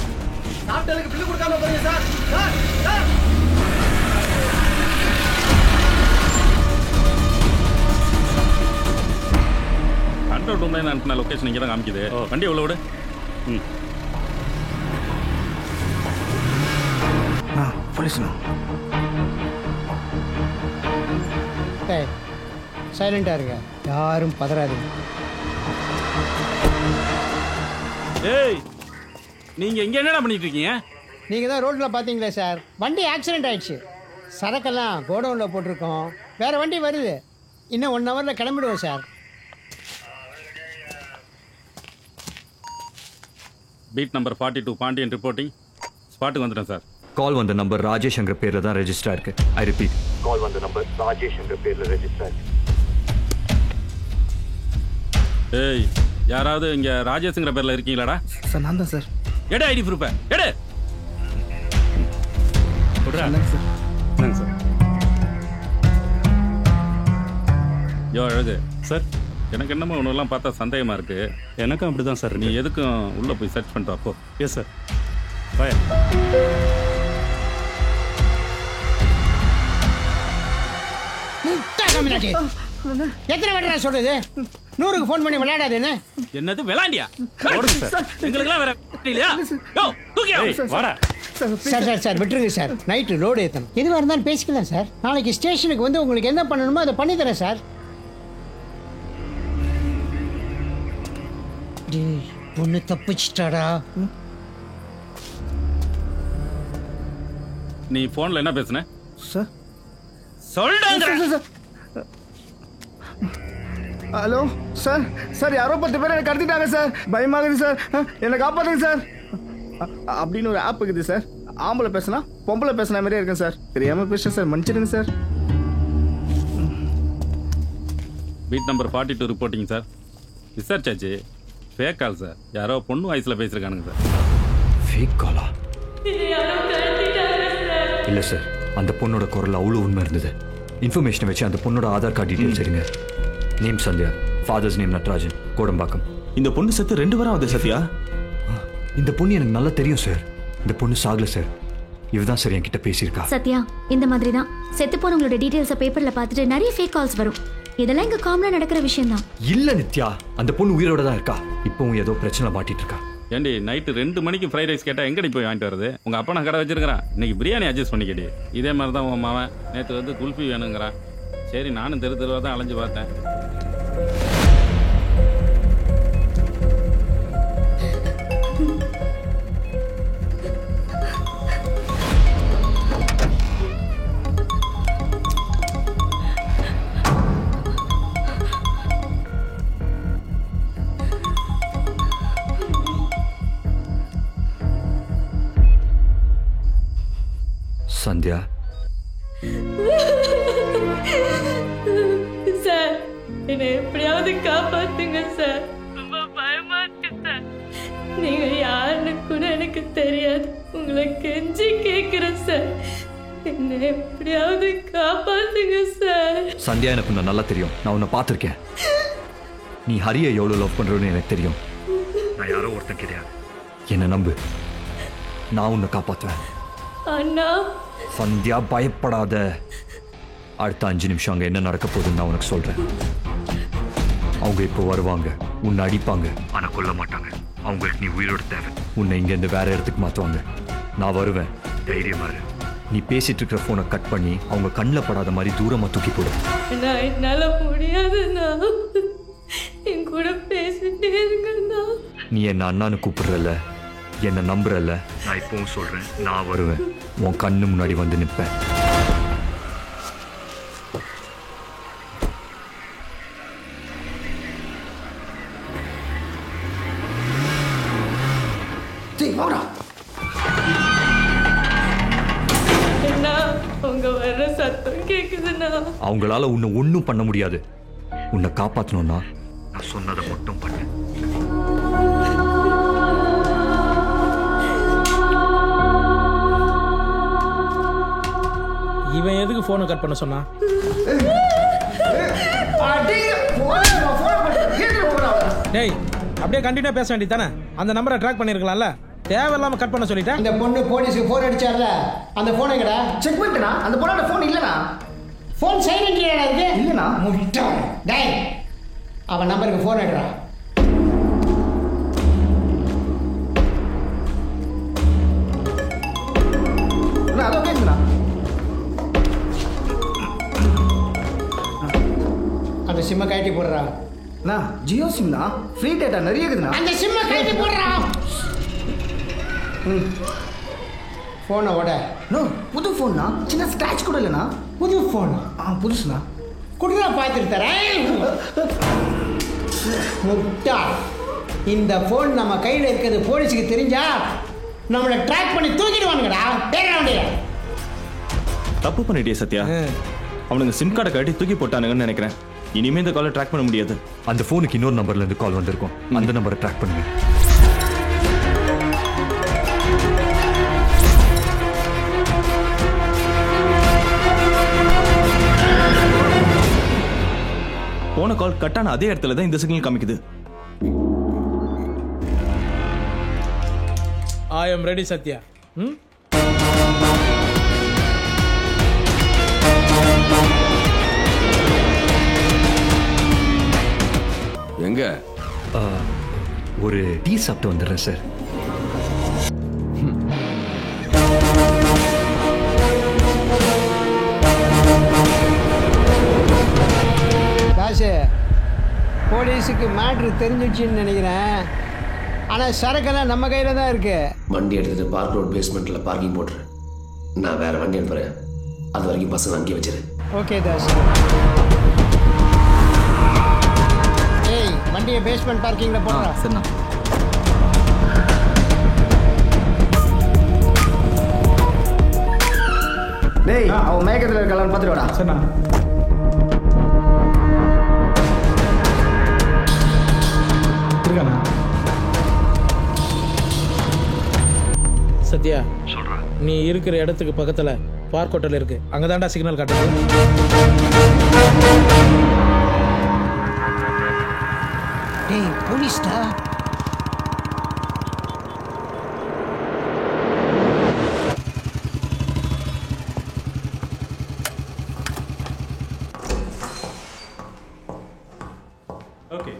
சாப்பிட்டதுக்கு பில்லு கொடுக்காம போறீங்க சார். சார் சார் கண்ட்ரோல் ரூம்ல அனுப்பின லொகேஷன் இங்கே தான் காமிக்குது. வண்டி எவ்வளோ விடு. போலீஸ் சைலண்டா இருங்க, யாரும் பதறாதீங்க. ஏய் நீங்க இங்க என்னடா பண்ணிட்டு இருக்கீங்க? நீங்க தான் ரோட்ல பாத்தீங்களா சார், வண்டி ஆக்சிடென்ட் ஆயிடுச்சு. சரக்கெல்லாம் கோடவுன்ல போட்டிருக்கோம், வேற வண்டி வருது. இன்னும் 1 ஹவர்ல கிளம்பிடுவோம் sir. Beat number 42 Pandian reporting. ஸ்பாட்டுக்கு வந்துட்டேன் சார். கால் வந்த நம்பர் ராஜேஷ் என்ற பேர்ல தான் ரெஜிஸ்டர் இருக்கு. ஐ ரிப்பீட், கால் வந்த நம்பர் ராஜேஷ் என்ற பேர்ல ரெஜிஸ்டர் இருக்கு. ஏய் யாராவது இங்க ராஜேஷ்ங்கிற பேர்ல இருக்கீங்களாடா? சார் நான் தான் சார். எடு ஐடி ப்ரூஃப் எடு. யோ அழகு சார், எனக்கு என்னமோ ஒன்றெல்லாம் பார்த்தா சந்தேகமா இருக்கு. எனக்கும் அப்படிதான் சார். நீ எதுக்கும் உள்ள போய் சர்ச் பண்ணிட்டு அப்போ. Yes sir. பாய். எத்தனை வாட்டி சொல்றது? 100க்கு ஃபோன் பண்ணி விளையாடாது என்ன? என்னது விளையாண்டியா? எங்களுக்குலாம் வேற இல்லையா? யோ தூக்கியா வாடா. சார் சார் சார் விட்டுருங்க சார், நைட்டு லோடு ஏற்றணும். எதுவாக இருந்தாலும் பேசிக்கலாம் சார். நாளைக்கு ஸ்டேஷனுக்கு வந்து உங்களுக்கு என்ன பண்ணணுமோ அதை பண்ணி தரேன் சார். ஒன்று தப்பிச்சிட்டாடா. நீ போன்ல என்ன பேசுன சார்? சொல்லுங்க. Hello sir. சார் யாரோ 10 பேர் எனக்கு கடத்திட்டாங்க சார். பயமாகுது சார், என்னை காப்பாத்துங்க சார். அப்படின்னு ஒரு ஆப் இருக்குது சார். ஆம்பளை பேசினா பொம்பளை பேசின மாதிரியே இருக்கேன் சார். தெரியாம பேசுறேன் சார், மன்னிச்சிடுங்க sir. Beat number 42 reporting sir. Research ஆச்சு. Fake call sir. யாரோ பொண்ணு வாய்ஸ்ல பேசிருக்கானுங்க சார். ஃபேக் காலா? இல்ல சார், அந்த பொண்ணோட குரல் அவ்வளோ உண்மை இருந்தது. இன்ஃபர்மேஷனை வச்சு அந்த பொண்ணோட ஆதார் கார்டு டீட்டெயில்ஸ் எடுங்க. Name Sandhya, father's name Natrajan, Kodambakkam. இந்த பொண்ணு செத்து 2 வாரம் ஆகுது சத்யா. இந்த பொண்ணு எனக்கு நல்லா தெரியும் சார். இந்த பொண்ணு சாகல சார். இவதான் சார் என்கிட்ட பேசியிருக்கா. சத்யா இந்த மாதிரி தான் செத்து போனவங்களோட டீடைல்ஸை பேப்பர்ல பார்த்துட்டு நிறைய ஃபேக் கால்ஸ் வரும். இதெல்லாம் இங்க காமனா நடக்கிற விஷயம் தான். இல்ல நித்யா, அந்த பொண்ணு உயிரோட தான் இருக்கா. இப்பவும் ஏதோ பிரச்சனை மாட்டிட்டு இருக்கா. ஏண்டி நைட்டு 2 மணிக்கு ஃப்ரைட் ரைஸ் கேட்டா எங்கடி போய் வாங்கிட்டு வருது? உங்க அப்பா நான் கடை வச்சிருக்கிறேன், இன்னைக்கு பிரியாணி அட்ஜஸ்ட் பண்ணிக்கடி. இதே மாதிரி தான் உன் மாவன் நேற்று வந்து குல்ஃபி வேணுங்கிறான். சரி நானும் தெருவா தான் அலைஞ்சு பார்த்தேன். சந்தியா சார், என்னை எப்படியாவது காப்பாத்துங்க சார். ரொம்ப பயமா இருக்கு சார். நீங்க யாருன்னு கூட எனக்கு தெரியாது. உங்களை கெஞ்சி கேட்கிறேன் சார், என்னை எப்படியாவது காப்பாத்துங்க சார். சந்தியா எனக்கு உன்னை நல்லா தெரியும். நான் உன்னை பார்த்துருக்கேன். நீ ஹரியை எவ்வளோ லவ் பண்றன்னு எனக்கு தெரியும். நான் யாரோ ஒருத்தன் கிடையாது. என்னை நம்பு, நான் உன்னை காப்பாற்றுவேன். அண்ணா சந்தியா பயப்படாத. அடுத்த 5 நிமிஷம் அங்கே என்ன நடக்க போகுதுன்னு நான் உனக்கு சொல்றேன். அவங்க இப்போ வருவாங்க, உன்னை அடிப்பாங்க, ஆனா கொல்ல மாட்டாங்க. அவங்களுக்கு நீ உயிரோட தேவை. உன்னை இங்கேருந்து வேற இடத்துக்கு மாற்றுவாங்க. நான் வருவேன், தைரியமா இரு. நீ பேசிட்டு இருக்கிற போனை கட் பண்ணி அவங்க கண்ணில் படாத மாதிரி தூரமா தூக்கி போடு. என்னால முடியாதுண்ணா. என் கூட பேசிட்டே இருங்கண்ணா. நீ என்ன அண்ணான்னு கூப்பிடுறல, என்ன நம்புறல, நான் இப்பவும் சொல்றேன், நான் வருவேன், உன் கண்ணு முன்னாடி வந்து நிற்பேன். அவங்களால உன்னை ஒன்றும் பண்ண முடியாது. உன்னை காப்பாற்றணும்னா நான் சொன்னதை மட்டும் பண்ணு. இவன் எதுக்கு போனை கட் பண்ண சொன்னா? டேய், அப்படியே கண்டினியூ பேச வேண்டியது தானே? அந்த நம்பரை ட்ராக் பண்ணிருக்கலாம்ல, தேவையில்லாம கட் பண்ண சொல்லிட்டேன். இந்த பொண்ணு போலீஸ்க்கு போன் அடிச்சார்ல, அந்த போன் எங்கடா? செக் பண்ணிட்டேனா? அந்த பொண்ணோட போன் இல்லனா? போன் சைலண்ட்ல இருக்கு. இல்லனா? முட்டாள். டேய், அவன் நம்பருக்கு போன் எடுடா. நான் அதோ கேக்குறா. அந்த சிம்ம கழட்டி போடுறா. நான் ஜியோ சிம் தான், ஃப்ரீ டேட்டா நிறைய இருக்குதுண்ணா. அந்த சிம்ம கழட்டி போடுறா. ஃபோனை ஓட. நோ, புது ஃபோன்னா, சின்ன ஸ்க்ராட்ச் கூட இல்லைண்ணா. புது ஃபோன்? புதுசுண்ணா. குடுறா, பார்த்துட்டு தரேன். முட்டா, இந்த ஃபோன் நம்ம கையில் இருக்கிறது போலீஸுக்கு தெரிஞ்சா நம்மளை ட்ராக் பண்ணி தூக்கிடுவானுங்கடா. தப்பு பண்ணிட்டியே சத்யா. அவனுங்க சிம் கார்டை கட்டி தூக்கி போட்டானுங்கன்னு நினைக்கிறேன். இனிமே இந்த காலை ட்ராக் பண்ண முடியாது. அந்த ஃபோனுக்கு இன்னொரு நம்பர்ல இருந்து கால் வந்திருக்கும், அந்த நம்பரை ட்ராக் பண்ணுங்க. போன கால் கட்டான அதே இடத்துல தான் இந்த சிக்னல் காமிக்குது. I am ready, Sathya. எங்க? ஒரு டீ சாப்பிட்டு வந்துடுறேன் சார். போலீஸுக்கு மேட்ரு தெரிஞ்சிடுச்சுன்னு நினைக்கிறேன். ஆனால் சரக்கெல்லாம் நம்ம கையில் தான் இருக்கு. வண்டி எடுத்துட்டு பார்க் ரோட் பேஸ்மெண்ட்ல பார்க்கிங் போட்டுறேன். நான் வேற வண்டி அனுப்புறேன். அது வரைக்கும் பசங்க அங்கேயே வச்சிரு. ஓகே தாஸ். ஏய், வண்டியை பேஸ்மெண்ட் பார்க்கிங்ல போடுறா. சரிண்ணா. டேய், அவன் மேகத்தில் இருக்கலாம் பார்த்துட்டு வாடா. சரிண்ணா. சத்யா, நீ இருக்கிற இடத்துக்கு பக்கத்துல பார்க் ஹோட்டல் இருக்கு, அங்கதான்டா சிக்னல் காட்டுது. டேய், போலீஸ்டா. Okay,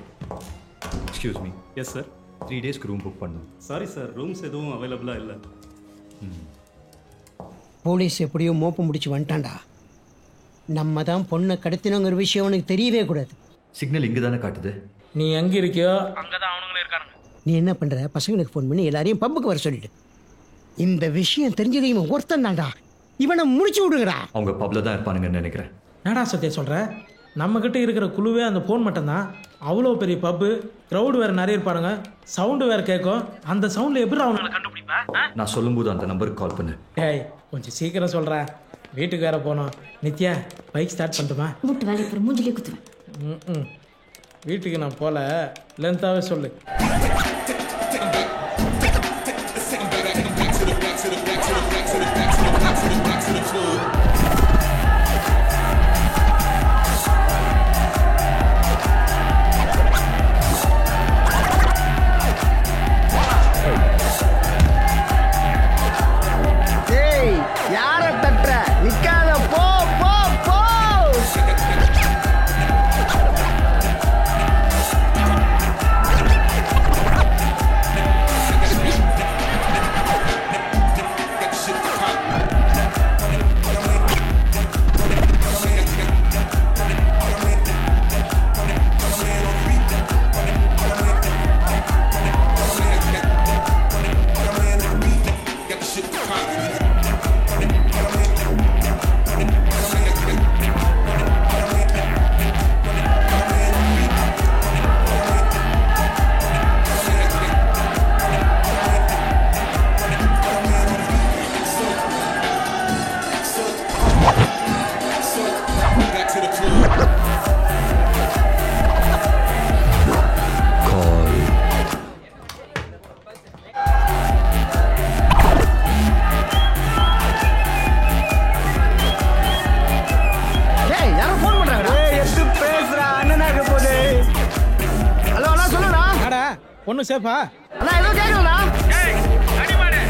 excuse me. Yes sir. 3 டேஸ்க்கு ரூம் புக் பண்ணணும். சாரி சார், ரூம்ஸ் எதுவும் அவைலபிளாக இல்லை. போலீஸ் எப்படியோ மோப்ப முடிச்சு வந்துட்டான்டா. நம்ம தான் பொண்ணை கடத்தினோங்கிற விஷயம் அவனுக்கு தெரியவே கூடாது. சிக்னல் இங்கே தானே காட்டுது. நீ எங்கே இருக்கியோ அங்கே தான் அவனுங்களே இருக்கானுங்க. நீ என்ன பண்ணுற, பசங்களுக்கு ஃபோன் பண்ணி எல்லாரையும் பப்புக்கு வர சொல்லிடு. இந்த விஷயம் தெரிஞ்சது இவன் ஒருத்தன் தான்டா. இவனை முடிச்சு விடுங்கடா. அவங்க பப்ல தான் இருப்பானுங்கன்னு நினைக்கிறேன். என்னடா சத்யா சொல்கிற? நம்மக்கிட்ட இருக்கிற குழுவே அந்த ஃபோன் மட்டும்தான். அவ்வளோ பெரிய பப்பு, க்ரௌடு வேறு நிறைய இருப்பாருங்க, சவுண்டு வேறு கேட்கும். அந்த சவுண்டில் எப்படி அவனை கண்டுபிடிப்பேன்? நான் சொல்லும்போது அந்த நம்பருக்கு கால் பண்ணு. டேய், கொஞ்சம் சீக்கிரம் சொல்கிறேன், வீட்டுக்கு வேற போனோம். நித்யா, பைக் ஸ்டார்ட் பண்ணட்டுமா? மூட்டு வேலை இப்போ மூஞ்சிலே குத்துவேன். வீட்டுக்கு நான் போல, லென்த்தாகவே சொல்லு. யாரை தட்டுற? நிக்காத, போ போ போ. ஒண்ணு சேஃபா? அண்ணா ஏதோ கேக்குறா. ஏய் அடிமானே.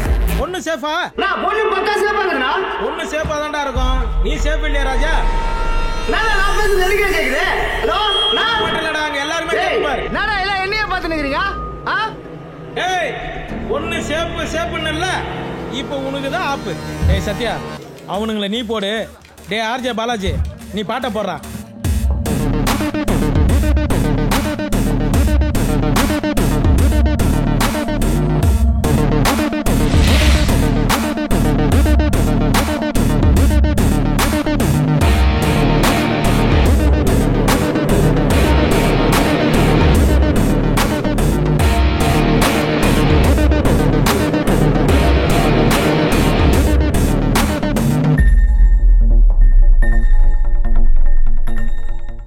ஒண்ணு சேஃபா? நான் பொண்ணு பக்கா சேஃபாங்கடா. ஒண்ணு சேஃபா தான்டா இருக்கும். நீ சேஃப் இல்லையா ராஜா? நான் பேசுறது எனக்கு கேக்குது. ஹலோ நான் போட்டலடா அங்க எல்லாரும் கேட்பாரு. நானா எல்லாம் என்னைய பார்த்து நிக்கிறீங்க? ஏய் ஒண்ணு சேஃப்னல்ல. இப்போ உனக்கு தான் ஆப்பு. ஏய் சத்யா அவனுங்களை நீ போடு. டேய் ஆர்ஜே பாலாஜி நீ பாட்ட போடுறா.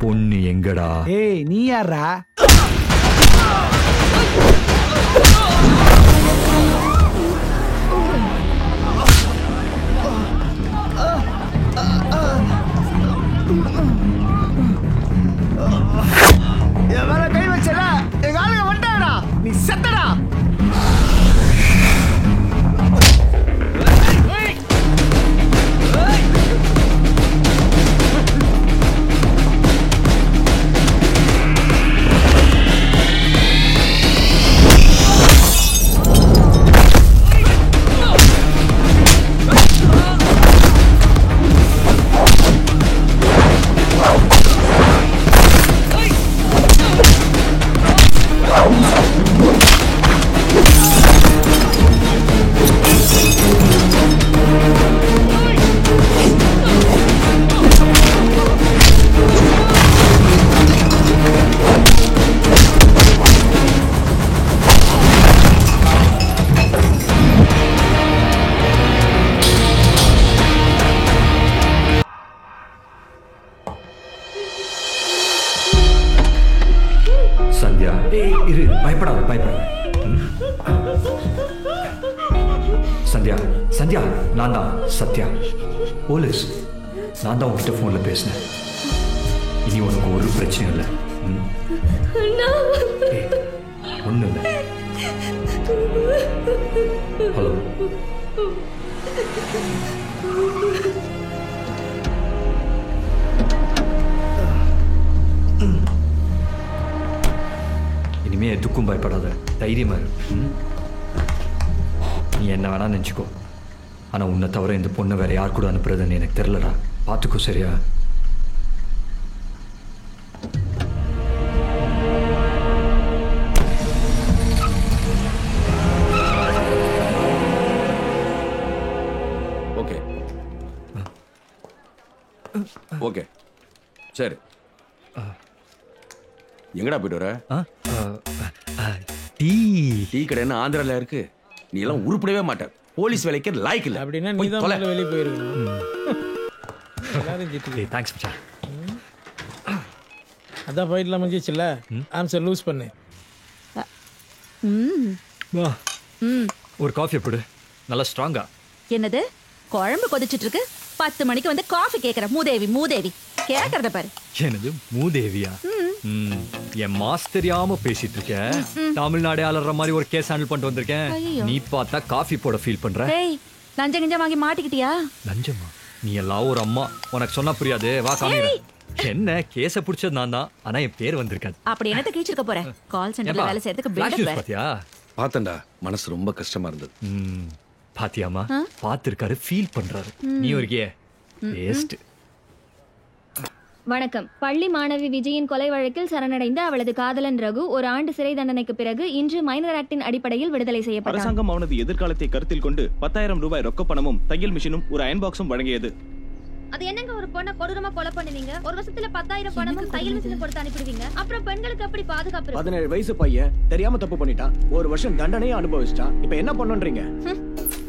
பொண்ணு எங்கடா? ஏய் நீ யாரா? என் மேல கை வச்சல எங்க ஆளுங்க வந்துட்டாடா. நீ செத்தடா. சந்தியா இரு, பயப்படாத பயப்படாத. சந்தியா சந்தியா நான் தான் சத்யா போலீஸ். நான் தான் உங்ககிட்ட ஃபோனில் பேசினேன். இனி உனக்கு ஒரு பிரச்சனையும் இல்லை. ஒன்றும் இல்லை. ஹலோ இனிமே எதுக்கும் பயப்படாத, தைரியமா இரு. நீ என்ன வேணா நினச்சிக்கோ. ஆனால் உன்னை தவிர இந்த பொண்ணை வேற யார் கூட அனுப்புறதுன்னு எனக்கு தெரிலடா. பார்த்துக்கோ சரியா? ஓகே ஓகே சரி. எங்கடா போயிட்டு வர? டீ டீ கடை என்ன ஆந்திரால இருக்கு? நீ எல்லாம் உருப்படவே மாட்ட. போலீஸ் வேலைக்கு லாய்க் இல்ல. அப்படின்னா நீ தான் முதல்ல வெளிய போயிருக்கணும். எல்லாரும் ஜிட்டி. தேங்க்ஸ் மச்சான். அதான் ஃபைட்ல முடிஞ்சிச்சுல. ஆன்சர் லூஸ் பண்ணு. வா ஒரு காஃபி போடு, நல்லா ஸ்ட்ராங்கா. என்னது குழம்பு கொதிச்சிட்டு இருக்கு, 10 மணிக்கு வந்து காஃபி கேக்குற மூதேவி கேக்குறத பாரு. என்னது மூதேவியா? என் மாஸ் தெரியாம பேசிட்டு இருக்கேன். தமிழ்நாடு அலற மாதிரி ஒரு கேஸ் ஹேண்டில் பண்ணிட்டு வந்திருக்கேன். நீ பார்த்தா காஃபி போட ஃபீல் பண்ற. ஏய் லஞ்சம் கிஞ்சம் வாங்கி மாட்டிக்கிட்டியா? லஞ்சமா? நீ எல்லாம் ஒரு அம்மா, உனக்கு சொன்னா புரியாது. வா காமிக்கிறேன். என்ன கேஸ புடிச்சது நான் தான், ஆனா என் பேர் வந்திருக்காது. அப்படி என்னத்த கீச்சிருக்க போற? கால் சென்டர்ல வேலை செய்யறதுக்கு பிளட் பாத்தியா? பார்த்தேன்டா, மனசு ரொம்ப கஷ்டமா இருந்தது. பாத்தியாமா? பாத்திருக்காரு, ஃபீல் பண்றாரு. நீ ஒருக்கே வேஸ்ட். வணக்கம். பள்ளி மாணவி விஜயின் கொலை வழக்கில் சரணடைந்த அவளது காதலன் ரகு ஒரு ஆண்டு சிறை தண்டனைக்கு பிறகு இன்று மைனர் ஆக்டின் அடிப்படையில் விடுதலை செய்யப்பட்டார். அரசாங்கம் அவனது எதிர்காலத்தை கருத்தில் கொண்டு 10,000 ரூபாய் ரொக்க பணமும் தையல் மிஷினும் ஒரு அயன் பாக்ஸும் வழங்கியது. அது என்னங்க ஒரு பொண்ணை கொடூரமா கொலை பண்ணுவீங்க? ஒரு வருஷத்துல 10,000 பணமும் தையல் மிஷின் கொடுத்து அனுப்பிடுவீங்க. அப்புறம் பெண்களுக்கு எப்படி பாதுகாப்பு? 17 வயசு பையன் தெரியாம தப்பு பண்ணிட்டான், 1 வருஷம் தண்டனையே அனுபவிச்சிட்டான். இப்ப என்ன பண்ணுன்றீங்க?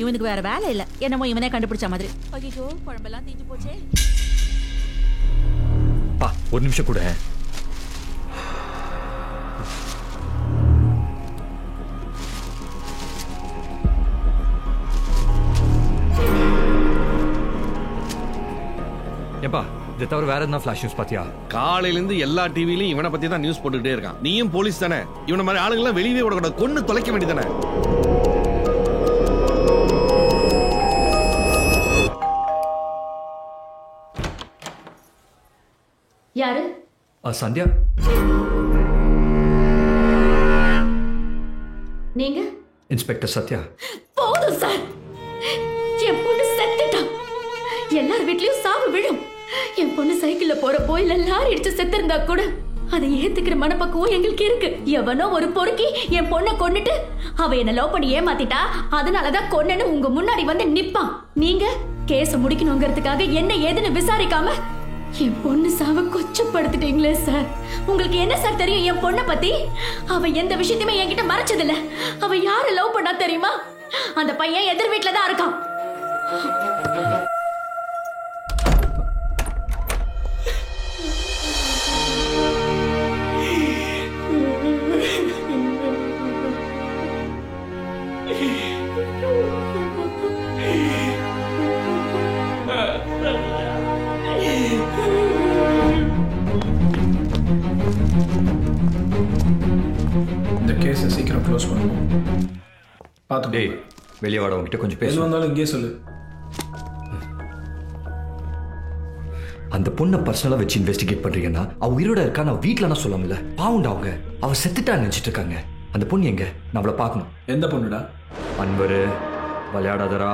இவனுக்கு வேற வேலை இல்ல, என்னமோ இவனே கண்டுபிடிச்ச மாதிரி. ஐயோ குழம்பெல்லாம் தீஞ்சு போச்சே. பா ஒரு நிமிஷம் கூட. ஏப்பா இதை தவிர வேற என்ன ஃபிளாஷ் நியூஸ் பாத்தியா? காலையில இருந்து எல்லா டிவிலையும் இவனை பத்தி தான் நியூஸ் போட்டுக்கிட்டே இருக்கான். நீயும் போலீஸ் தானே, இவன மாதிரி ஆளுங்கெல்லாம் வெளியவே விடக்கூடாது, கொன்னு தொலைக்க வேண்டியதானே. யாரு? சந்தியா. நீங்க? இன்ஸ்பெக்டர் சத்யா. போதும் சார், என் பொண்ணு செத்துட்டான். எல்லார் வீட்லயும் சாவு விழும். என் பொண்ணு சைக்கிள்ல போறப்போ இல்ல லாரி இடிச்சு செத்திருந்தா கூட அதை ஏத்துக்கிற மனப்பக்குவம் எங்களுக்கு இருக்கு. எவனோ ஒரு பொறுக்கி என் பொண்ணை கொன்னுட்டு அவ என்ன லவ் பண்ணி ஏமாத்திட்டா, அதனாலதான் கொன்னன்னு உங்க முன்னாடி வந்து நிப்பான். நீங்க கேஸ முடிக்கணுங்கிறதுக்காக என்ன ஏதுன்னு விசாரிக்காம என் பொண்ணு சாவ கொச்சப்படுத்திட்டீங்களே சார். உங்களுக்கு என்ன சார் தெரியும் என் பொண்ணை பத்தி? அவ எந்த விஷயத்தையுமே என்கிட்ட மறைச்சதில்ல. அவ யார லவ் பண்ணா தெரியுமா? அந்த பையன் எதிர் வீட்டுல தான் இருக்கான். இந்த கேஸை சீக்கிரம் க்ளோஸ் பண்ணுவோம். பார்த்து டேய், வெளியே வாட, உங்ககிட்ட கொஞ்சம் எது பேச வந்தாலும் இங்கே சொல்லு. அந்த பொண்ணை பர்சனலா வச்சு இன்வெஸ்டிகேட் பண்றீங்கன்னா அவ உயிரோட இருக்கா நான் வீட்டுல நான் சொல்லாமல. பாவுண்டா அவங்க, அவ செத்துட்டா நினைச்சிட்டு இருக்காங்க. அந்த பொண்ணு எங்க? நான் அவளை பார்க்கணும். எந்த பொண்ணுடா? அன்வரு, விளையாடாதரா,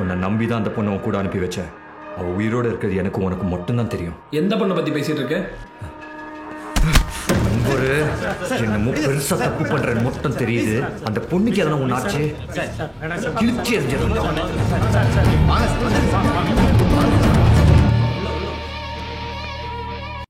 உன்னை நம்பிதான் அந்த பொண்ணை உன் கூட அனுப்பி வச்சேன். அவ உயிரோட இருக்கிறது எனக்கு உனக்கு மட்டும்தான் தெரியும். எந்த பொண்ணை பத்தி பேசிட்டு இருக்க? அன்பரு, என்னமோ பெருசா தப்பு பண்றேன்னு மட்டும் தெரியுது. அந்த பொண்ணுக்கு எதனா ஒன்னாச்சு கிழிச்சி எறிஞ்சிடும்.